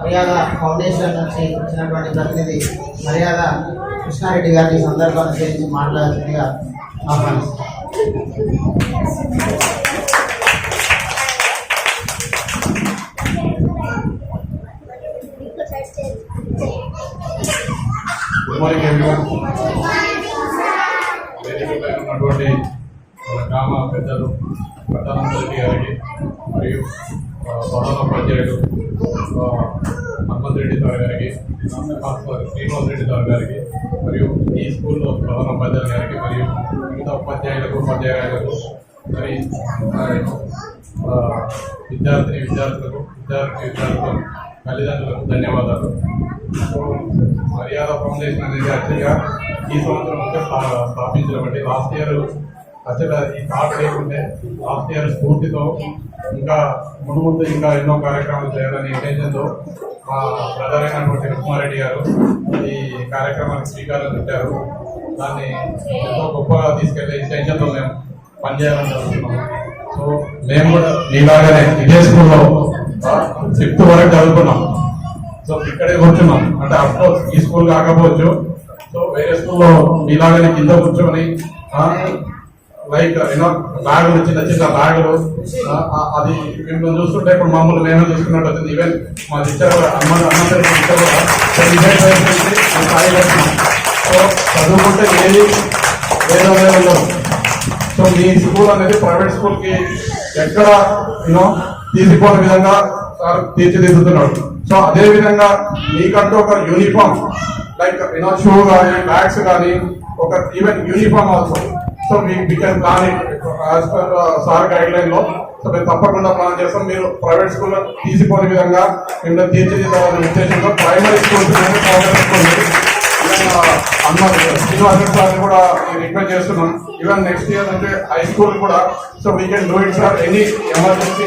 మర్యాద ఫౌండేషన్ నుంచి వచ్చినటువంటి ప్రతినిధి మర్యాద కృష్ణారెడ్డి గారిని సందర్భాన్ని గురించి మాట్లాడుతుందిగా ఆహ్వానిస్తాం. Good morning everyone. వేదికపై ఉన్నటువంటి గ్రామ పెద్దలు ప్రధానమంత్రి రెడ్డి గారికి మరియు ప్రధాన ఉపాధ్యాయుడు హనుమంత్ రెడ్డి సార్ గారికి, శ్రీనివాస్ రెడ్డి సార్ గారికి మరియు ఈ స్కూల్లో ప్రధాన ఉపాధ్యాయులు గారికి మరియు మిగతా ఉపాధ్యాయులకు ఉపాధ్యాయులకు మరి విద్యార్థులకు తల్లిదండ్రులకు ధన్యవాదాలు. మర్యాద ఫౌండేషన్ అనేది యాక్చువల్గా ఈ సంవత్సరం వచ్చే స్థాపించబట్టి లాస్ట్ ఇయర్ యాక్చువల్గా ఈ స్టార్ట్ లేకుంటే లాస్ట్ ఇయర్ స్ఫూర్తితో ఇంకా ముందు ఇంకా ఎన్నో కార్యక్రమాలు చేయాలనే ఇంటెన్షన్తో మా బ్రదర్ అయినటువంటి కృష్ణారెడ్డి గారు ఈ కార్యక్రమానికి శ్రీకారం చుట్టారు. దాన్ని ఎంతో గొప్పగా తీసుకెళ్లే ఇంటెన్షన్తో మేము పనిచేయాలని జరుగుతున్నాము. సో మేము కూడా మీలాగానే ఇదే స్కూల్లో 6th వరకు చదువుకున్నాం. సో ఇక్కడే కూర్చున్నాం. అంటే అఫ్కోర్స్ ఈ స్కూల్ కాకపోవచ్చు, సో వేరే స్కూల్లో మీలాగానే కింద కూర్చొని లైక్ యూనో బ్యాగులు, చిన్న చిన్న బ్యాగులు, అది మిమ్మల్ని చూస్తుంటే ఇప్పుడు మమ్మల్ని మేమే చూసుకున్నట్టు వచ్చింది. ఈవెన్ మా టీచర్ అన్నందరికీ టీచర్ కూడా సో చదువుకుంటే ఏది వేరే ఉండదు. సో మీ స్కూల్ అనేది ప్రైవేట్ స్కూల్కి ఎక్కడ యూనో తీసిపోయిన విధంగా సార్ తీర్చిదిద్దుతున్నాడు. సో అదే విధంగా మీకంటూ ఒక యూనిఫామ్ లైక్ యూనో షూ కానీ బ్యాగ్స్ కానీ ఒక even uniform also. So me can plan as per sir guide line లో. సో మేము తప్పకుండా ప్లాన్ చేస్తాం. మీరు ప్రైవేట్ స్కూల్లో తీసిపోయిన విధంగా మేము తీర్చిదిద్దాలనే ఉద్దేశంతో ప్రైమరీ స్కూల్స్ శ్రీనివాస సార్ కూడా రిక్వెస్ట్ చేస్తున్నాం. ఈవెన్ నెక్స్ట్ ఇయర్ అంటే హై స్కూల్ కూడా. So we can do it sir. Any emergency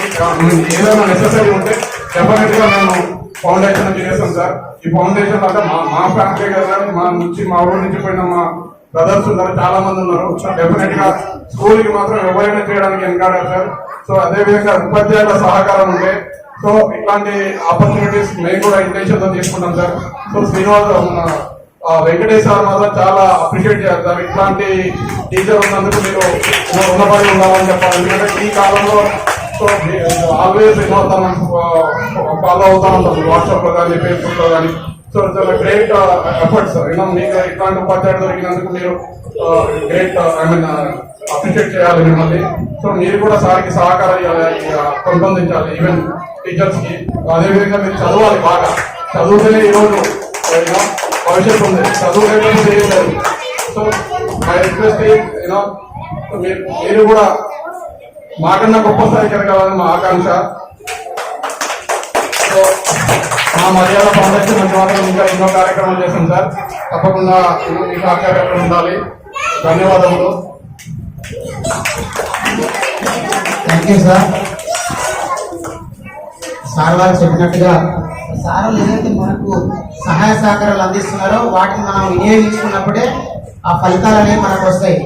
ఏదైనా నెసెసరీ ఉంటే డెఫినెట్ గా మేము ఫౌండేషన్ చేస్తాం సార్. ఈ ఫౌండేషన్ అంటే మా ఫ్యామిలీ కదా, మా ఊరి నుంచి పోయిన మా బ్రదర్స్ ఉన్నారు, చాలా మంది ఉన్నారు. సో డెఫినెట్ గా స్కూల్ కి మాత్రం ఎవరైనా చేయడానికి వెనకాడారు సార్. సో అదే విధంగా ఉపాధ్యాయుల సహకారం ఉంటే సో ఇట్లాంటి ఆపర్చునిటీస్ మేము కూడా ఇంటెన్షన్ తో తీసుకుంటాం sir. So Srinivas Venkatesh sir మాత్రం చాలా అప్రిషియేట్ చేయాలి సార్. ఇట్లాంటి టీచర్ ఉన్నందుకు మీరు రుణపడి ఉండాలని చెప్పాలి. ఎందుకంటే ఈ కాలంలో సో ఆల్వేస్ ఫాలో అవుతా ఉంటాం వాట్సాప్ లో కానీ ఫేస్బుక్ లో కానీ. సో చాలా గ్రేట్ ఎఫర్ట్స్ మీకు ఇట్లాంటి ఉపాధ్యాయులు దొరికినందుకు మీరు గ్రేట్ అప్రిషియేట్ చేయాలి మిమ్మల్ని. సో మీరు కూడా సార్కి సహకారం పెంపొందించాలి ఈవెన్ టీచర్స్ కి. అదేవిధంగా మీరు చదవాలి బాగా. చదువుతూనే ఈరోజు భవిష్యత్తు ఉంది, చదువు లేకపోతే ఏం లేదు. సో మై రిక్వెస్ట్ మీరు కూడా మాకన్నా గొప్ప స్థాయికి ఎదగాలని మా ఆకాంక్ష. సో మా మర్యాద ఫౌండేషన్ మంచి మాత్రం ఇంకా ఎన్నో కార్యక్రమాలు చేస్తాం సార్. తప్పకుండా మీ సహకారం ఉండాలి. ధన్యవాదములు. Thank you sir. సార్ వారు చెప్పినట్టుగా సార్లు ఏదైతే మనకు సహాయ సహకారాలు అందిస్తున్నారో వాటిని మనం వినియోగించుకున్నప్పుడే ఆ ఫలితాలు అనేవి మనకు వస్తాయి.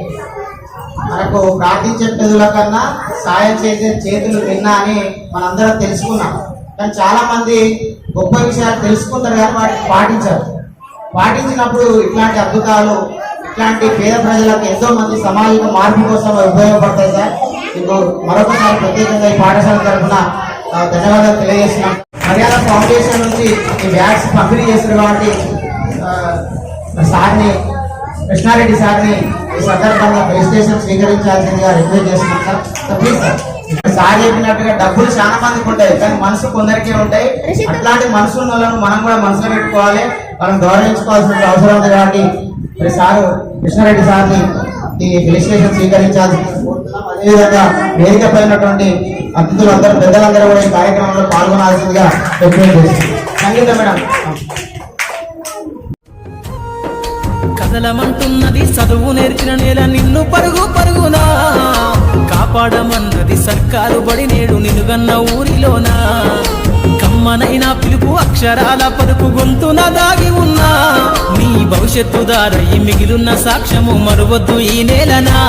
మనకు ప్రార్థించే పెదవుల కన్నా సాయం చేసే చేతులు విన్నా అని మనందరం తెలుసుకున్నాం. కానీ చాలా మంది గొప్ప విషయాలు తెలుసుకుంటారు కానీ వాటిని పాటించారు. పాటించినప్పుడు ఇట్లాంటి అద్భుతాలు, ఇట్లాంటి పేద ప్రజలకు ఎంతో మంది సమాజంలో మార్పు కోసం ఉపయోగపడతాయి సార్. మీకు మరొకసారి ప్రత్యేకంగా ఈ పాఠశాల తరఫున ధన్యవాదాలు తెలియజేస్తున్నాం. మర్యాద ఫౌండేషన్ నుంచి ఈ బ్యాగ్స్ పంపిణీ చేస్తారు కాబట్టి సార్ని, కృష్ణారెడ్డి సార్ని ఈ సందర్భంగా రిజిస్ట్రేషన్ స్వీకరించాల్సిందిగా రిక్వెస్ట్ చేస్తున్నాం sir. So please sir. Sir చెప్పినట్టుగా డబ్బులు చాలా మందికి ఉంటాయి కానీ మనసు కొందరికే ఉంటాయి. అట్లాంటి మనసు ఉన్న వాళ్ళను మనం కూడా మనసులో పెట్టుకోవాలి, మనం గౌరవించుకోవాల్సిన అవసరం ఉంది. కాబట్టి మరి సారు కృష్ణారెడ్డి సార్ని ఈ రిజిస్ట్రేషన్ స్వీకరించాల్సింది కోరుతున్నాం. అదేవిధంగా వేదిక పైనటువంటి అతిథులందరూ, పెద్దలందరూ కూడా ఈ కార్యక్రమంలో పాల్గొనాల్సిందిగా రిక్వెస్ట్ చేస్తున్నాం. సంగీత మేడం. కదలమంటున్నది చదువు నేర్చిన నేల, నిన్ను పరుగు పరుగునా కాపాడమన్నది సర్కారు బడి, నేడు నిలుగన్న ఊరిలోనా కమ్మనైనా పిలుపు అక్షరాల పలుకు గొంతున దాగి ఉన్నా నీ భవిష్యత్తు దారయి మిగిలిన సాక్ష్యము మరువద్దు ఈ నేలనా.